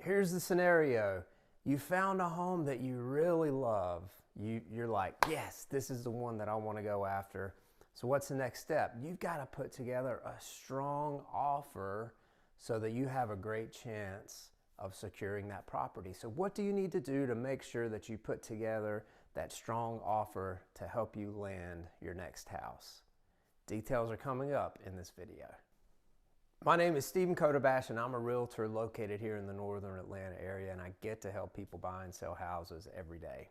here's the scenario. You found a home that you really love. You're like, yes, this is the one that I want to go after. So what's the next step? You've got to put together a strong offer so that you have a great chance of securing that property. So what do you need to do to make sure that you put together that strong offer to help you land your next house? Details are coming up in this video. My name is Stephen Kodabash, and I'm a realtor located here in the northern Atlanta area, and I get to help people buy and sell houses every day.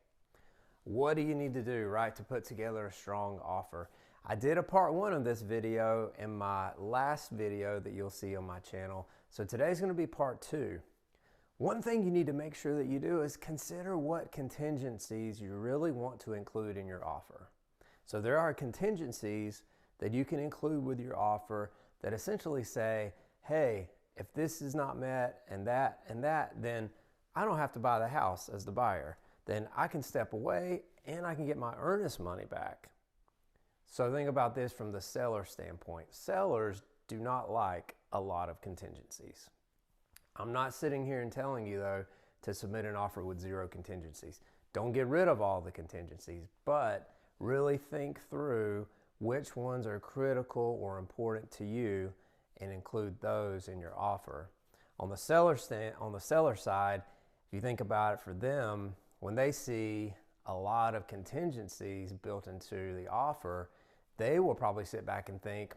What do you need to do, right, to put together a strong offer? I did a part one of this video in my last video that you'll see on my channel, so today's going to be part two. One thing you need to make sure that you do is consider what contingencies you really want to include in your offer. So there are contingencies that you can include with your offer that essentially say, hey, if this is not met and that, then I don't have to buy the house as the buyer. Then I can step away and I can get my earnest money back. So think about this from the seller standpoint. Sellers do not like a lot of contingencies. I'm not sitting here and telling you, though, to submit an offer with zero contingencies. Don't get rid of all the contingencies, but really think through which ones are critical or important to you and include those in your offer. On the seller side, if you think about it for them, when they see a lot of contingencies built into the offer, they will probably sit back and think,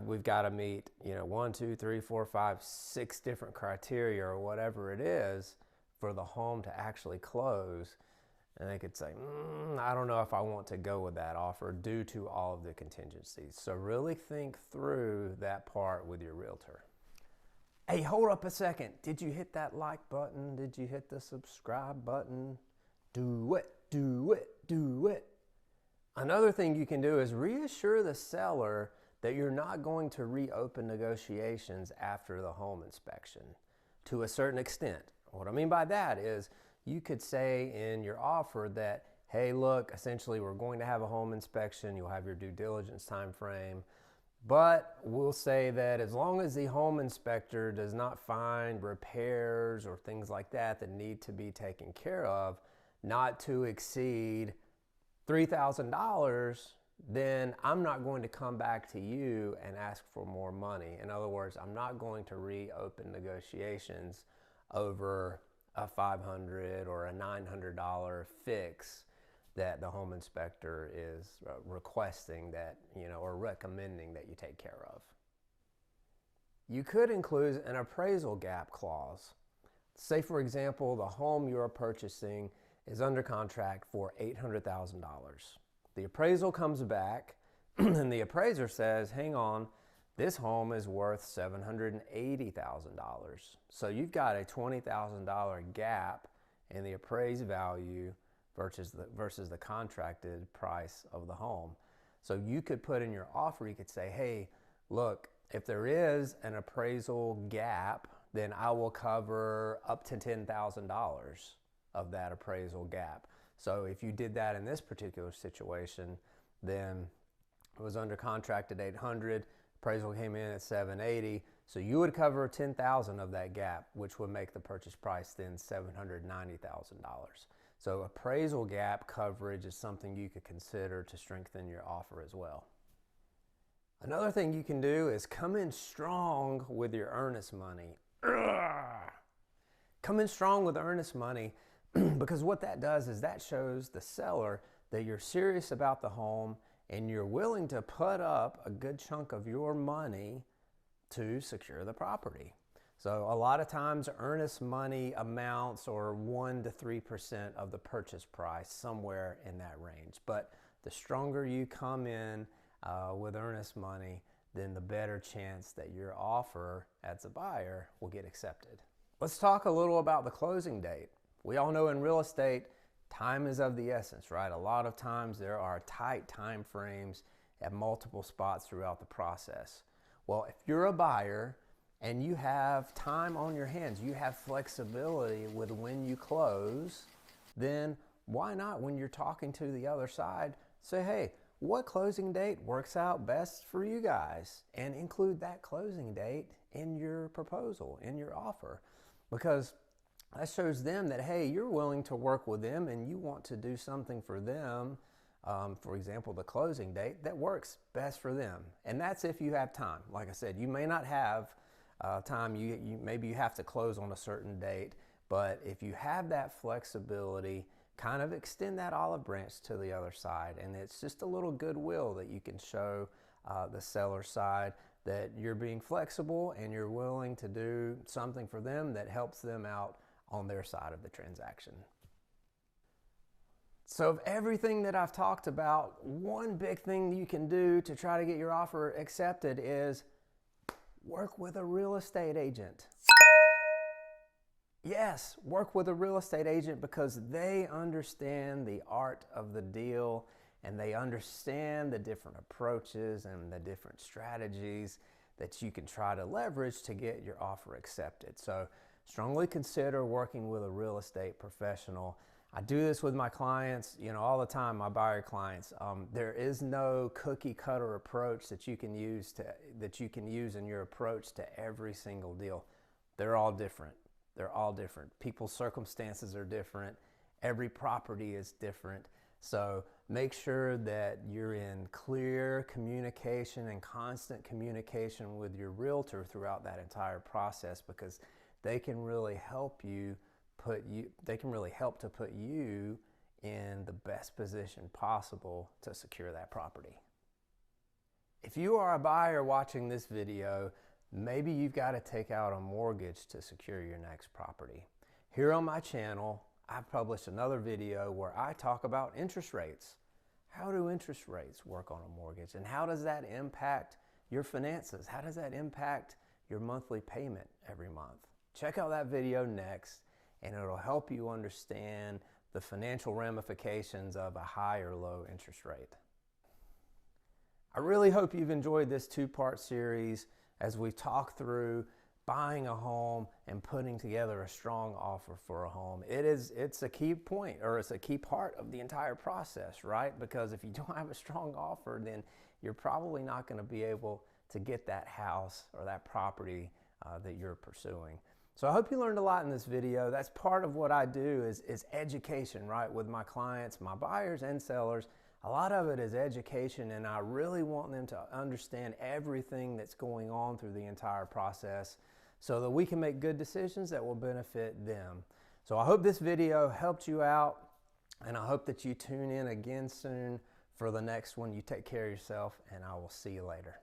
we've got to meet, 1, 2, 3, 4, 5, 6 different criteria or whatever it is for the home to actually close. And they could say, I don't know if I want to go with that offer due to all of the contingencies. So really think through that part with your realtor. Hey, hold up a second. Did you hit that like button? Did you hit the subscribe button? Do it, do it, do it. Another thing you can do is reassure the seller that you're not going to reopen negotiations after the home inspection to a certain extent. What I mean by that is you could say in your offer that, hey, look, essentially we're going to have a home inspection. You'll have your due diligence time frame. But we'll say that as long as the home inspector does not find repairs or things like that that need to be taken care of, not to exceed $3,000, then I'm not going to come back to you and ask for more money. In other words, I'm not going to reopen negotiations over a $500 or a $900 fix that the home inspector is requesting that, or recommending that you take care of. You could include an appraisal gap clause. Say, for example, the home you are purchasing is under contract for $800,000. The appraisal comes back and the appraiser says, hang on, this home is worth $780,000. So you've got a $20,000 gap in the appraised value versus the contracted price of the home. So you could put in your offer, you could say, hey, look, if there is an appraisal gap, then I will cover up to $10,000 of that appraisal gap. So if you did that in this particular situation, then it was under contract at 800, appraisal came in at 780, so you would cover 10,000 of that gap, which would make the purchase price then $790,000. So appraisal gap coverage is something you could consider to strengthen your offer as well. Another thing you can do is come in strong with your earnest money. Come in strong with earnest money because what that does is that shows the seller that you're serious about the home and you're willing to put up a good chunk of your money to secure the property. So a lot of times earnest money amounts or 1 to 3% of the purchase price, somewhere in that range. But the stronger you come in with earnest money, then the better chance that your offer as a buyer will get accepted. Let's talk a little about the closing date. We all know in real estate, time is of the essence, right? A lot of times there are tight time frames at multiple spots throughout the process. Well, if you're a buyer and you have time on your hands, you have flexibility with when you close, then why not, when you're talking to the other side, say, hey, what closing date works out best for you guys? And include that closing date in your proposal, in your offer. because that shows them that, hey, you're willing to work with them and you want to do something for them. For example, the closing date that works best for them. And that's if you have time. Like I said, you may not have time. Maybe you have to close on a certain date. But if you have that flexibility, kind of extend that olive branch to the other side. And it's just a little goodwill that you can show the seller side, that you're being flexible and you're willing to do something for them that helps them out on their side of the transaction. So of everything that I've talked about, one big thing you can do to try to get your offer accepted is work with a real estate agent. Yes, work with a real estate agent, because they understand the art of the deal and they understand the different approaches and the different strategies that you can try to leverage to get your offer accepted. So strongly consider working with a real estate professional. I do this with my clients, all the time, my buyer clients. There is no cookie cutter approach that you can use in your approach to every single deal. They're all different. They're all different. People's circumstances are different. Every property is different. So make sure that you're in clear communication and constant communication with your realtor throughout that entire process, because they can really help to put you in the best position possible to secure that property. If you are a buyer watching this video, maybe you've got to take out a mortgage to secure your next property. Here on my channel, I've published another video where I talk about interest rates. How do interest rates work on a mortgage, and how does that impact your finances? How does that impact your monthly payment every month? Check out that video next, and it'll help you understand the financial ramifications of a high or low interest rate. I really hope you've enjoyed this two-part series as we talk through buying a home and putting together a strong offer for a home. It's a key point, or it's a key part of the entire process, right? Because if you don't have a strong offer, then you're probably not going to be able to get that house or that property that you're pursuing. So I hope you learned a lot in this video. That's part of what I do is education, right? With my clients, my buyers and sellers. A lot of it is education, and I really want them to understand everything that's going on through the entire process so that we can make good decisions that will benefit them. So I hope this video helped you out, and I hope that you tune in again soon for the next one. You take care of yourself, and I will see you later.